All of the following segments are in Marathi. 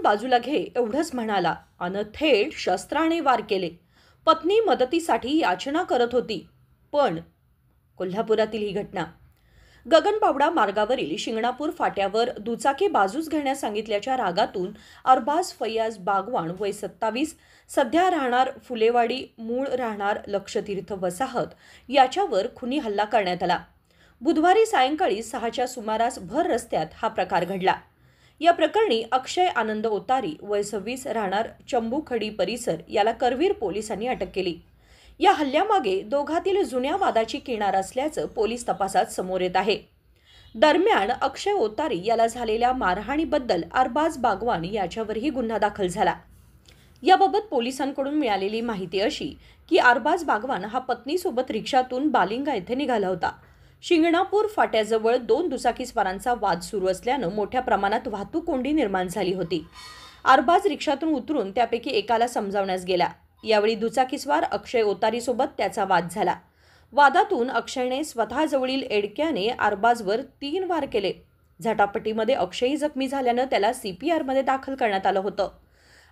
बाजूला घे एवढंच म्हणाला आणि थेट शस्त्राने वार केले। पत्नी मदतीसाठी याचना करत होती। पण कोल्हापुरातील ही घटना। गगनबावडा मार्गावरील शिंगणापूर फाट्यावर दुचाकी बाजूस घेण्यास सांगितल्याच्या रागातून अरबाज फैयाज बागवान वय 27 सध्या राहणार फुलेवाडी मूळ राहणार लक्षतीर्थ वसाहत याच्यावर खुनी हल्ला करण्यात आला। बुधवारी सायंकाळी 6च्या सुमारास भर रस्त्यात हा प्रकार घडला। या प्रकरणी अक्षय आनंद ओतारी वय 26 राहणार चंबूखडी परिसर याला करवीर पोलिसांनी अटक केली। या हल्ल्यामागे दोघातील जुन्या वादाची किनार असल्याचं पोलीस तपासात समोर येत आहे। दरम्यान अक्षय ओतारी याला झालेल्या मारहाणीबद्दल अरबाज बागवान याच्यावरही गुन्हा दाखल झाला। याबाबत पोलिसांकडून मिळालेली माहिती अशी की अरबाज बागवान हा पत्नीसोबत रिक्षातून बालिंगा येथे निघाला होता। शिंगणापूर फाट्याजवळ 2 दुचाकीस्वारांचा वाद सुरू असल्यानं मोठ्या प्रमाणात वाहतूक कोंडी निर्माण झाली होती। अरबाज रिक्षातून उतरून त्यापैकी एकाला समजावण्यास गेला। यावेळी दुचाकीस्वार अक्षय ओतारी सोबत त्याचा वाद झाला। वादातून अक्षयने स्वतःजवळील एडक्याने अरबाजवर 3 वार केले। झटापटीमध्ये अक्षयही जखमी झाल्यानं त्याला CPR मध्ये दाखल करण्यात आलं होतं।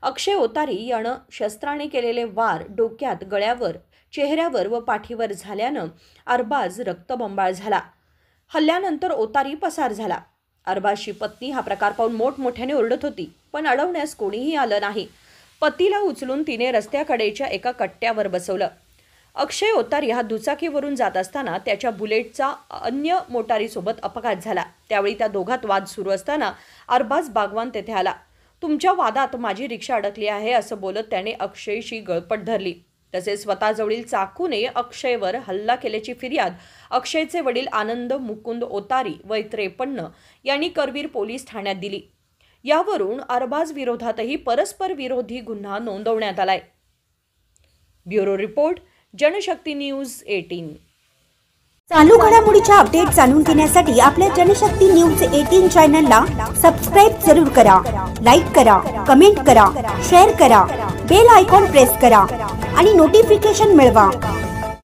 अक्षय ओतारी यानं शस्त्राने केलेले वार डोक्यात, गळ्यावर, चेहऱ्यावर व पाठीवर झाल्यानं अरबाज रक्तबंबाळ झाला। हल्ल्यानंतर ओतारी पसार झाला। अरबाजची पत्नी हा प्रकार पाहून मोठमोठ्याने ओरडत होती, पण अडवण्यास कोणीही आलं नाही। पतीला उचलून तिने रस्त्याकडेच्या एका कट्ट्यावर बसवलं। अक्षय ओतारी हा दुचाकीवरून जात असताना त्याच्या बुलेटचा अन्य मोटारीसोबत अपघात झाला। त्यावेळी त्या दोघात वाद सुरू असताना अरबाज बागवान तेथे आला। तुमच्या वादात माझी रिक्षा अडकली आहे असं बोलत त्याने अक्षयशी गळपट धरली। तसेच स्वतःजवळील चाकूने अक्षयवर हल्ला केल्याची फिर्याद अक्षयचे वडील आनंद मुकुंद ओतारी वय 53 यांनी करवीर पोलीस ठाण्यात दिली। यावरून अरबाज विरोधातही परस्पर विरोधी गुन्हा नोंदवण्यात आलाय। Bureau report, Janshakti news 18। चालू घडामोडीच्या अपडेट जाणून घेण्यासाठी आपल्या जनशक्ती न्यूज 18 चॅनलला सबस्क्राइब जरूर करा, लाईक करा, कमेंट करा, शेअर करा, बेल आयकॉन प्रेस करा आणि नोटिफिकेशन मिळवा।